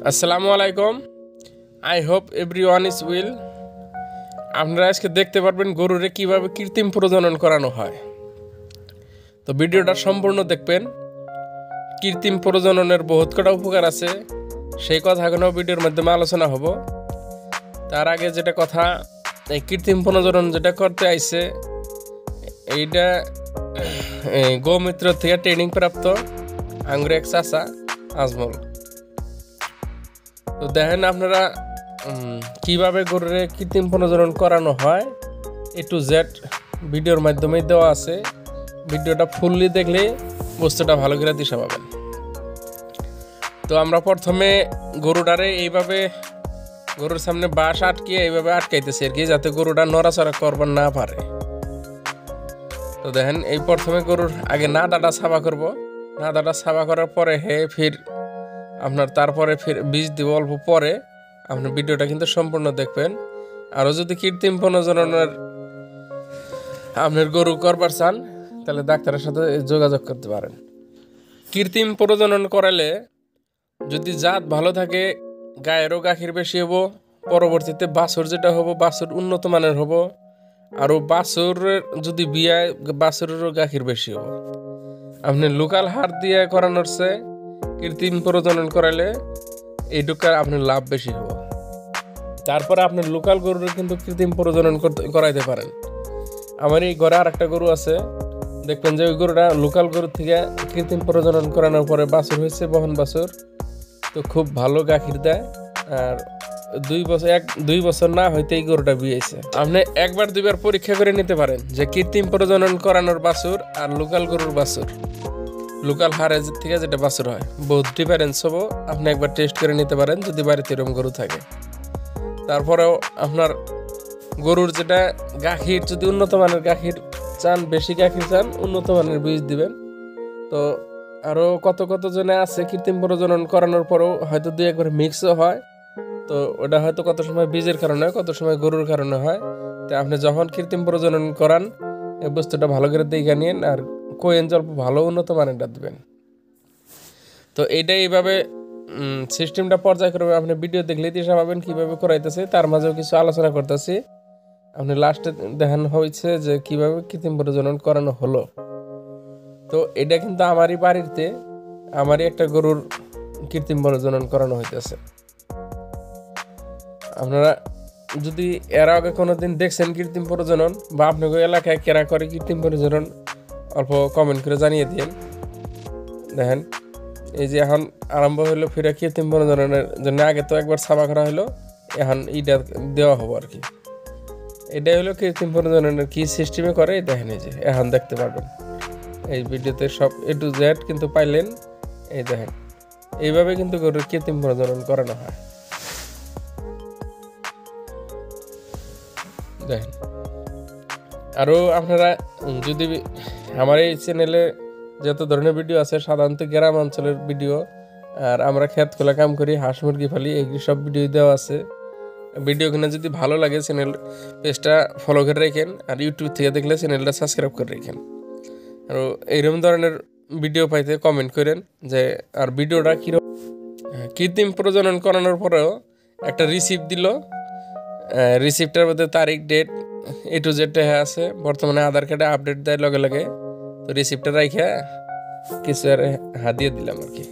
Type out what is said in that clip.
আসসালামু আলাইকুম। I hope everyone is well. আপনারা আজকে দেখতে পারবেন গরুরে কিভাবে কৃত্রিম প্রজনন করানো হয়। তো ভিডিওটা সম্পূর্ণ দেখবেন। কৃত্রিম প্রজননের বহুত কটা উপকার আছে, সেই কথাগুলো ভিডিওর মাধ্যমে আলোচনা হব। তার আগে যেটা কথা, এই কৃত্রিম প্রজনন যেটা করতে আইছে এইটা গোমিত্র থেকে ট্রেনিং প্রাপ্ত আঙ্গুর এক চাচা আজমল। তো দেখেন আপনারা কিভাবে গরুরে কৃত্রিম প্রজনন করানো হয়, A to Z ভিডিওর মাধ্যমে দেওয়া আছে। ভিডিওটা ফুললি দেখলে বস্তুটা ভালো করে দিশা পাবেন। তো আমরা প্রথমে গরুটারে এইভাবে গরুর সামনে বাঁশ আটকিয়ে এইভাবে আটকাইতেছি আর কি, যাতে গরুটা নড়াচড়া করবার না পারে। তো দেখেন এই প্রথমে গরুর আগে নাদাটা সাফা করব। নাদাটা সাফা করার পরে ফির আপনার তারপরে ফির বীজ দিব অল্প পরে। আপনি ভিডিওটা কিন্তু সম্পূর্ণ দেখবেন। আরও যদি কৃত্রিম প্রজননের আপনার গরু করবার চান তাহলে ডাক্তারের সাথে যোগাযোগ করতে পারেন। কৃত্রিম প্রজনন করালে যদি জাত ভালো থাকে, গায়েরও গাখীর বেশি হবো, পরবর্তীতে বাছুর যেটা হবো বাছুর উন্নত মানের হবো, আরও বাছুরের যদি বিয়ায় বাছুরেরও গাখীর বেশি হবো। আপনি লোকাল হার দিয়ে করানোর চেয়ে কৃত্রিম প্রজনন করালে এইটুকার আপনার লাভ বেশি হবো। তারপরে আপনার লোকাল গরুর কিন্তু কৃত্রিম প্রজনন করাইতে পারেন। আমার এই ঘরে আর একটা গরু আছে, দেখবেন যে ওই গরুটা লোকাল গরুর থেকে কৃত্রিম প্রজনন করানোর পরে বাছুর হয়েছে, বহন বাছুর। তো খুব ভালো গাখীর দেয়। আর 2 বছর না হইতে এই গরুটা বিয়েছে। আপনি একবার দুইবার পরীক্ষা করে নিতে পারেন যে কৃত্রিম প্রজনন করানোর বাছুর আর লোকাল গরুর বাছুর, লোকাল হারের থেকে যেটা বাছুর হয়, বহুত ডিফারেন্স হবো। আপনি একবার টেস্ট করে নিতে পারেন যদি বাড়িতে এরকম গরু থাকে। তারপরেও আপনার গরুর যেটা গাখীর, যদি উন্নত মানের গাখীর চান, বেশি গাখীর চান, উন্নত মানের বীজ দিবেন। তো আরও কত জনে আছে কৃত্রিম প্রজনন করানোর পরেও হয়তো 2-1 মিক্সও হয়। তো ওটা হয়তো কত সময় বীজের কারণে হয়, কত সময় গরুর কারণে হয়। তো আপনি যখন কৃত্রিম প্রজনন করান এই বস্তুটা ভালো করে দেখে নিন, আর কোয়েন জল্প ভালো উন্নত মানেরটা দেবেন। তো এইভাবে সিস্টেমটা পর্যায়ক্রমে আপনি ভিডিও দেখলেই দিশা পাবেন কীভাবে করাইতেছে। তার মাঝেও কিছু আলোচনা করতেছি। আপনি লাস্টে দেখানো হয়েছে যে কিভাবে কৃত্রিম প্রজনন করানো হলো। তো এটা কিন্তু আমারই বাড়িতে আমারই একটা গরুর কৃত্রিম প্রজনন করানো হইতেছে। আপনারা যদি এর আগে কোনোদিন দেখছেন কৃত্রিম প্রজনন, বা আপনাকে এলাকায় কেরা করে কৃত্রিম প্রজনন, অল্প কমেন্ট করে জানিয়ে দিন। দেখেন এই যে এখন আরম্ভ হইলো ফিরে কৃত্রিম প্রজননের জন্য। আগে তো একবার সাফা করা হলো, এখন এইটা দেওয়া হবো আর কি। এটাই হলো কৃত্রিম প্রজননের কি সিস্টেমে করে দেখেন। এই যে এখন দেখতে পারবেন এই ভিডিওতে সব A to Z কিন্তু পাইলেন। এই দেখেন এইভাবে কিন্তু গরুর কৃত্রিম প্রজনন করানো হয়। দেখেন আরও আপনারা যদি আমার এই চ্যানেলে যত ধরনের ভিডিও আছে সাধারণত গ্রাম অঞ্চলের ভিডিও, আর আমরা ক্ষেত খোলা কাম করি, হাঁস মুরগি ফালি, এইগুলি সব ভিডিও দেওয়া আছে। ভিডিওগুলো যদি ভালো লাগে চ্যানেল পেজটা ফলো করে রাখেন, আর ইউটিউব থেকে দেখলে চ্যানেলটা সাবস্ক্রাইব করে রাখেন। আর এইরকম ধরনের ভিডিও পাইতে কমেন্ট করেন যে আর ভিডিওটা কীরকম। কৃত্রিম প্রজনন করানোর পরেও একটা রিসিপ্ট দিল, রিসিপ্টের মধ্যে তারিখ, ডেট, A to Z আছে। বর্তমানে আধার কার্ডে আপডেট দেয় লগে লগে। তো রিসিপ্টটা রাইখা কিছু আর হাতিয়ে দিলাম আর কি।